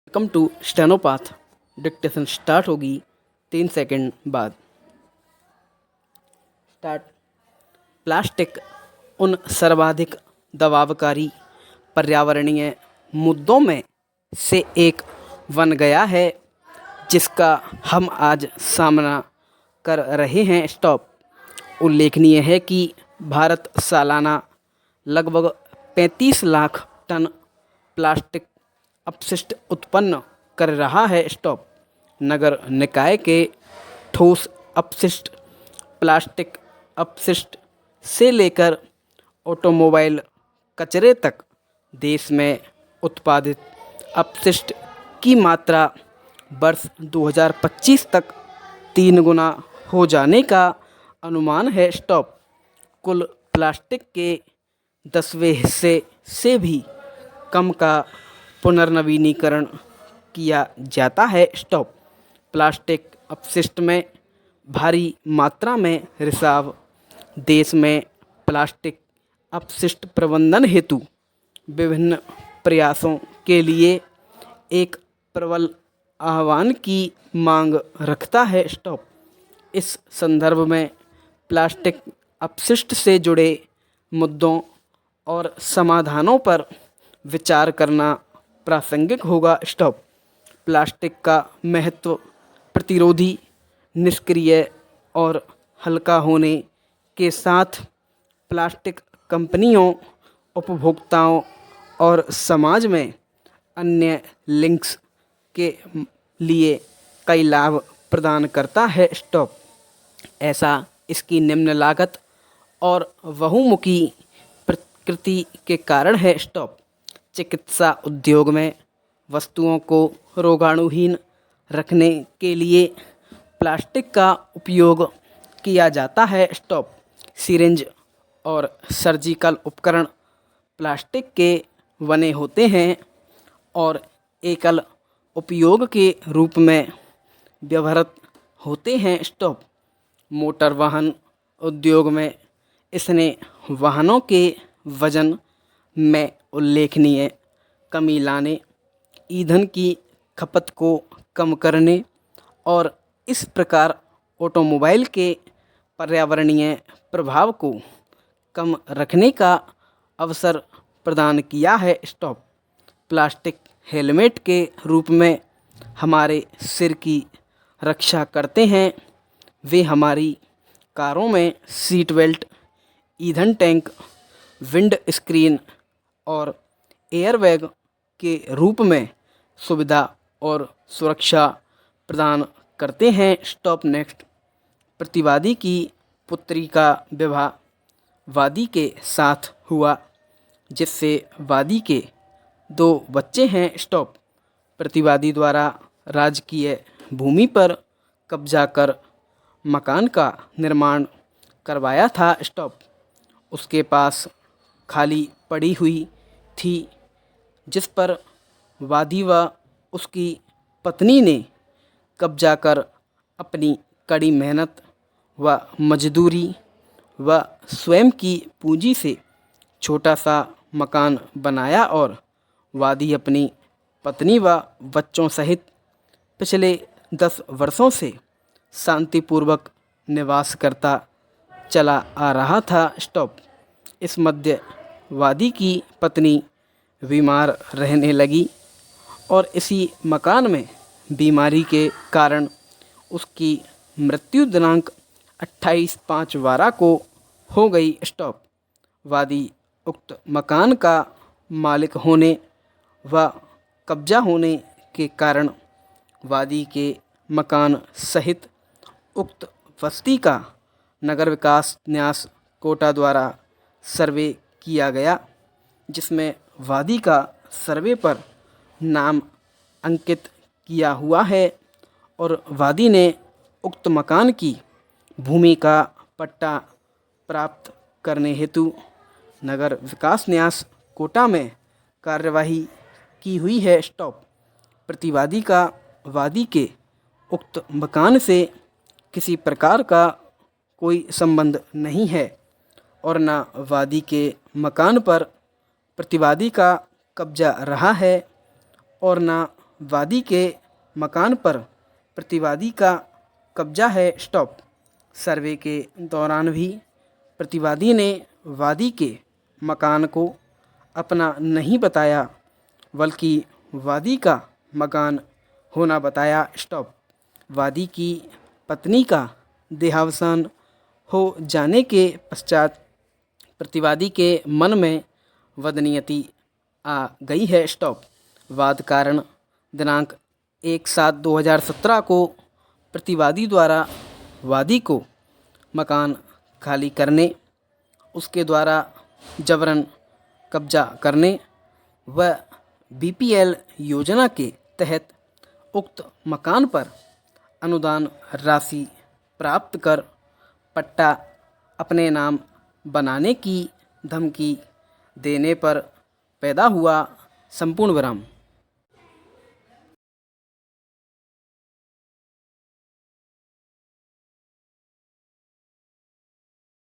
Welcome to Stenopath. Dictation start होगी 3 second बाद। Start. Plastic उन सर्वाधिक दबावकारी पर्यावरणीय मुद्दों में से एक बन गया है जिसका हम आज सामना कर रहे हैं। स्टॉप। उल्लेखनीय है कि भारत सालाना लगभग 35 लाख टन प्लास्टिक अपशिष्ट उत्पन्न कर रहा है। स्टॉप। नगर निकाय के ठोस अपशिष्ट, प्लास्टिक अपशिष्ट से लेकर ऑटोमोबाइल कचरे तक देश में उत्पादित अपशिष्ट की मात्रा वर्ष 2025 तक 3 गुना हो जाने का अनुमान है। स्टॉप। कुल प्लास्टिक के 10वें हिस्से से भी कम का पुनर्नवीनीकरण किया जाता है। स्टॉप। प्लास्टिक अपशिष्ट में भारी मात्रा में रिसाव देश में प्लास्टिक अपशिष्ट प्रबंधन हेतु विभिन्न प्रयासों के लिए एक प्रबल आह्वान की मांग रखता है। स्टॉप। इस संदर्भ में प्लास्टिक अपशिष्ट से जुड़े मुद्दों और समाधानों पर विचार करना प्रासंगिक होगा। स्टॉप। प्लास्टिक का महत्व प्रतिरोधी, निष्क्रिय और हल्का होने के साथ प्लास्टिक कंपनियों, उपभोक्ताओं और समाज में अन्य लिंक्स के लिए कई लाभ प्रदान करता है। स्टॉप। ऐसा इसकी निम्न लागत और बहुमुखी प्रकृति के कारण है। स्टॉप। चिकित्सा उद्योग में वस्तुओं को रोगाणुहीन रखने के लिए प्लास्टिक का उपयोग किया जाता है। स्टॉप। सिरिंज और सर्जिकल उपकरण प्लास्टिक के बने होते हैं और एकल उपयोग के रूप में व्यवहृत होते हैं। स्टॉप। मोटर वाहन उद्योग में इसने वाहनों के वजन में उल्लेखनीय कमी लाने, ईंधन की खपत को कम करने और इस प्रकार ऑटोमोबाइल के पर्यावरणीय प्रभाव को कम रखने का अवसर प्रदान किया है। स्टॉप। प्लास्टिक हेलमेट के रूप में हमारे सिर की रक्षा करते हैं। वे हमारी कारों में सीट बेल्ट, ईंधन टैंक, विंड स्क्रीन और एयरबैग के रूप में सुविधा और सुरक्षा प्रदान करते हैं। स्टॉप। नेक्स्ट। प्रतिवादी की पुत्री का विवाह वादी के साथ हुआ जिससे वादी के 2 बच्चे हैं। स्टॉप। प्रतिवादी द्वारा राजकीय भूमि पर कब्जा कर मकान का निर्माण करवाया था। स्टॉप। उसके पास खाली पड़ी हुई थी जिस पर वादी व उसकी पत्नी ने कब्जा कर अपनी कड़ी मेहनत व मजदूरी व स्वयं की पूंजी से छोटा सा मकान बनाया और वादी अपनी पत्नी व बच्चों सहित पिछले 10 वर्षों से शांतिपूर्वक निवास करता चला आ रहा था। स्टॉप। इस मध्य वादी की पत्नी बीमार रहने लगी और इसी मकान में बीमारी के कारण उसकी मृत्यु दिनांक 28/5/12 को हो गई। स्टॉप। वादी उक्त मकान का मालिक होने व कब्जा होने के कारण वादी के मकान सहित उक्त बस्ती का नगर विकास न्यास कोटा द्वारा सर्वे किया गया जिसमें वादी का सर्वे पर नाम अंकित किया हुआ है और वादी ने उक्त मकान की भूमि का पट्टा प्राप्त करने हेतु नगर विकास न्यास कोटा में कार्यवाही की हुई है। स्टॉप। प्रतिवादी का वादी के उक्त मकान से किसी प्रकार का कोई संबंध नहीं है और न वादी के मकान पर प्रतिवादी का कब्जा रहा है और न वादी के मकान पर प्रतिवादी का कब्जा है, स्टॉप। सर्वे के दौरान भी प्रतिवादी ने वादी के मकान को अपना नहीं बताया बल्कि वादी का मकान होना बताया, स्टॉप। वादी की पत्नी का देहावसान हो जाने के पश्चात प्रतिवादी के मन में वदनीयति आ गई है, स्टॉप। वाद कारण दिनांक 1/7/2017 को प्रतिवादी द्वारा वादी को मकान खाली करने, उसके द्वारा जबरन कब्जा करने व बीपीएल योजना के तहत उक्त मकान पर अनुदान राशि प्राप्त कर पट्टा अपने नाम बनाने की धमकी देने पर पैदा हुआ। संपूर्ण विराम।